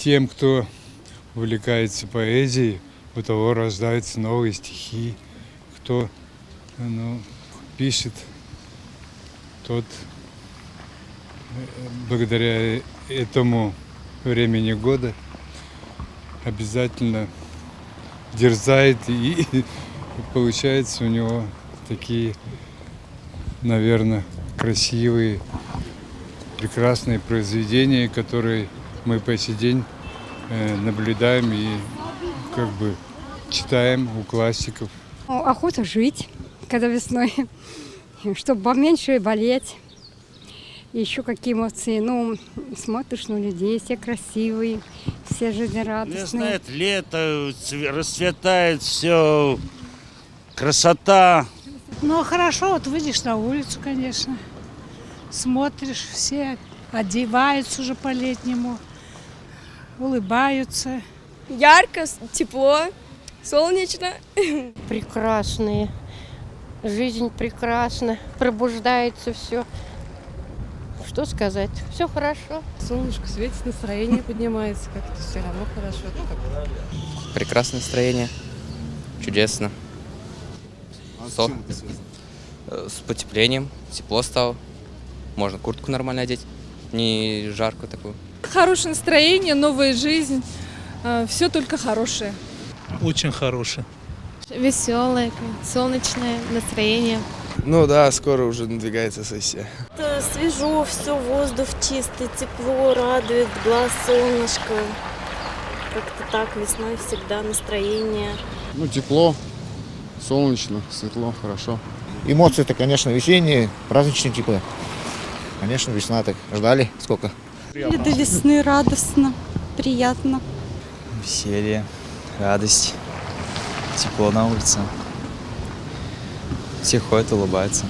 тем, кто увлекается поэзией, у того рождаются новые стихи. Кто пишет, тот благодаря этому времени года обязательно дерзает, и получается у него такие, наверное, красивые, прекрасные произведения, которые мы по сей день наблюдаем и как бы читаем у классиков. Охота жить, когда весной, чтобы поменьше болеть. И еще какие эмоции. Смотришь на людей, все красивые, все жизнерадостные. Весна — это лето, расцветает все, красота. Хорошо, вот выйдешь на улицу, конечно, смотришь, все одеваются уже по-летнему, улыбаются. Ярко, тепло, солнечно. Прекрасные. Жизнь прекрасна, пробуждается все. Что сказать? Все хорошо. Солнышко светит, настроение поднимается, как-то все равно хорошо. Прекрасное настроение, чудесно. С потеплением, тепло стало. Можно куртку нормально одеть, не жарко такую. Хорошее настроение, новая жизнь, все только хорошее. Очень хорошее. Веселое, солнечное настроение. Да, скоро уже надвигается сессия. Это свежо, все, воздух чистый, тепло, радует глаз, солнышко. Как-то так, весной всегда настроение. Тепло, солнечно, светло, хорошо. Эмоции-то, конечно, весенние, праздничные типа. Конечно, весна так. Ждали сколько? До весны радостно, приятно. Веселье, радость, тепло на улице. Все ходят, улыбаются.